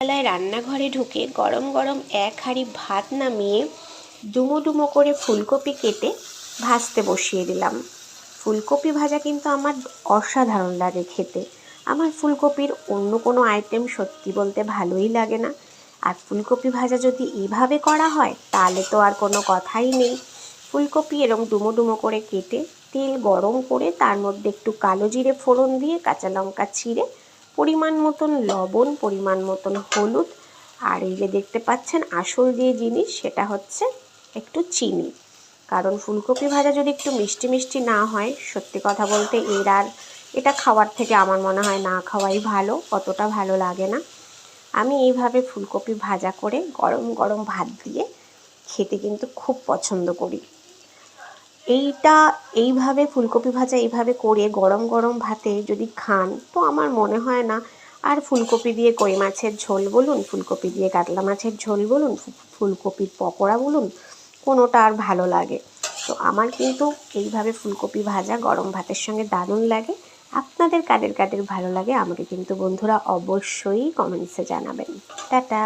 বেলায় রান্নাঘরে ঢুকে গরম গরম এক হাঁড়ি ভাত নামিয়ে ডুমো ডুমো করে ফুলকপি কেটে ভাজতে বসিয়ে দিলাম। ফুলকপি ভাজা কিন্তু আমার অসাধারণ লাগে খেতে। আমার ফুলকপির অন্য কোনো আইটেম সত্যি বলতে ভালোই লাগে না। আর ফুলকপি ভাজা যদি এইভাবে করা হয় তাহলে তো আর কোনো কথাই নেই। ফুলকপি এরকম ডুমো ডুমো করে কেটে তেল গরম করে তার মধ্যে একটু কালো জিরে ফোড়ন দিয়ে কাঁচা লঙ্কা চিড়ে পরিমাণ মতন লবণ, পরিমাণ মতন হলুদ, আর এই যে দেখতে পাচ্ছেন আসল যে জিনিস সেটা হচ্ছে একটু চিনি। কারণ ফুলকপি ভাজা যদি একটু মিষ্টি মিষ্টি না হয়, সত্যি কথা বলতে এটা খাওয়ার থেকে আমার মনে হয় না খাওয়াই ভালো, অতটা ভালো লাগে না। আমি এইভাবে ফুলকপি ভাজা করে গরম গরম ভাত দিয়ে খেতে কিন্তু খুব পছন্দ করি। এইভাবে ফুলকপি ভাজা এইভাবে করে গরম গরম ভাতে যদি খান তো আমার মনে হয় না আর ফুলকপি দিয়ে কই মাছের ঝোল বলুন, ফুলকপি দিয়ে কাতলা মাছের ঝোল বলুন, ফুলকপির পকোড়া বলুন, কোনোটা আর ভালো লাগে। তো আমার কিন্তু এইভাবে ফুলকপি ভাজা গরম ভাতের সঙ্গে দারুণ লাগে। আপনাদের কাদের কাদের ভালো লাগে আমাকে কিন্তু বন্ধুরা অবশ্যই কমেন্টসে জানাবেন। টাটা।